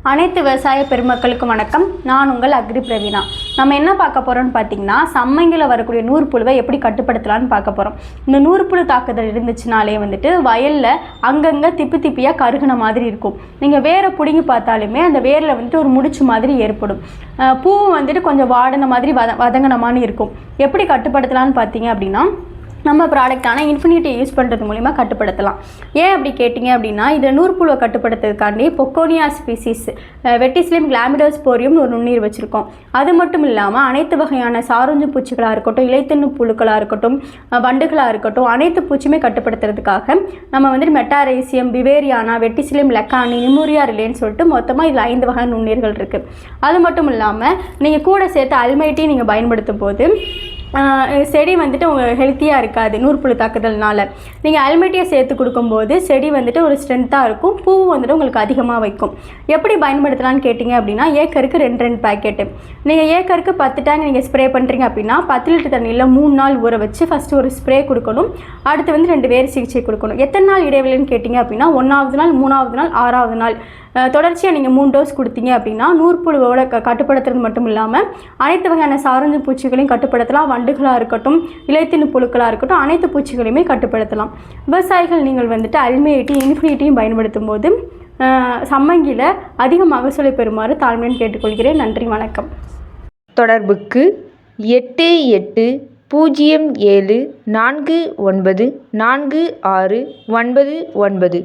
அனைத்து விவசாய பெருமக்களுக்கும் வணக்கம். நான் உங்கள் அக்ரி பிரவீனா. நம்ம என்ன பார்க்க போகிறோம்னு பார்த்தீங்கன்னா, சம்மங்கியில் வரக்கூடிய நூற்புழுவை எப்படி கட்டுப்படுத்தலான்னு பார்க்க போகிறோம். இந்த நூற்புழு தாக்குதல் இருந்துச்சுனாலே வயலில் அங்கங்கே திப்பி திப்பியாக கருகுன மாதிரி இருக்கும். நீங்கள் வேரை பிடுங்கி பார்த்தாலுமே அந்த வேரில் ஒரு முடிச்சு மாதிரி ஏற்படும். பூ கொஞ்சம் வாடின மாதிரி வதங்கின மாதிரி இருக்கும். எப்படி கட்டுப்படுத்தலான்னு பார்த்தீங்க அப்படின்னா, நம்ம ப்ராடக்டான இன்ஃபினிட்டி யூஸ் பண்ணுறது மூலிமா கட்டுப்படுத்தலாம். ஏன் அப்படி கேட்டிங்க அப்படின்னா, இதில் நூற்புழுவை கட்டுப்படுத்துறதுக்காண்டி பொக்கோனியா ஸ்பீசிஸ் வெட்டிசிலியம் கிளாமிடோஸ்போரியம் ஒரு நுண்ணீர் வச்சுருக்கோம். அது மட்டும் இல்லாமல் அனைத்து வகையான சாரஞ்சு பூச்சிகளாக இருக்கட்டும், இலைத்தண்ணு புழுக்களாக இருக்கட்டும், வண்டுகளாக இருக்கட்டும், அனைத்து பூச்சியுமே கட்டுப்படுத்துறதுக்காக நம்ம மெட்டாரைசியம், பிவேரியானா, வெட்டிசிலியம் லெக்கானி, நிமூரியா ரிலேன்னு சொல்லிட்டு மொத்தமாக இதில் 5 வகையான நுண்ணீர்கள் இருக்குது. அது மட்டும் இல்லாமல் நீங்கள் கூட சேர்த்து அல்மைட்டையும் நீங்கள் பயன்படுத்தும் போது செடி உங்களுக்கு ஹெல்த்தியாக இருக்காது. நூற்புழு தாக்குதல்னால நீங்கள் அல்மெட்டியை சேர்த்து கொடுக்கும்போது செடி ஒரு ஸ்ட்ரென்த்தாக இருக்கும். பூ உங்களுக்கு அதிகமாக வைக்கும். எப்படி பயன்படுத்தலான்னு கேட்டிங்க அப்படின்னா, ஏக்கருக்கு 2 பேக்கெட்டு. நீங்கள் ஏக்கருக்கு 10 டேங்க் நீங்கள் ஸ்ப்ரே பண்ணுறீங்க அப்படின்னா 10 லிட்டர் தண்ணியில் 3 நாள் ஊற வச்சு ஃபஸ்ட்டு ஒரு ஸ்ப்ரே கொடுக்கணும். அடுத்து 2 வேறு சிகிச்சை கொடுக்கணும். எத்தனை நாள் இடைவெளின்னு கேட்டிங்க அப்படின்னா, 1வது நாள், 3வது நாள், 6வது நாள் தொடர்ச்சியாக நீங்கள் 3 டோஸ் கொடுத்தீங்க அப்படின்னா நூற்புழுவோட கட்டுப்படுத்துறது மட்டும் இல்லாமல் அனைத்து வகையான சாரஞ்சு பூச்சிகளையும் கட்டுப்படுத்தலாம். வண்டுகளாக இருக்கட்டும், இலைத்தின்னு புழுக்களாக இருக்கட்டும், அனைத்து பூச்சிகளையுமே கட்டுப்படுத்தலாம். விவசாயிகள் நீங்கள் அல்மைட்டி, இன்ஃபினிட்டியும் பயன்படுத்தும் போது சம்மங்கியில் அதிக மகசூலை பெறுமாறு தாழ்மையுடன் கேட்டுக்கொள்கிறேன். நன்றி, வணக்கம். தொடர்புக்கு 8807494699.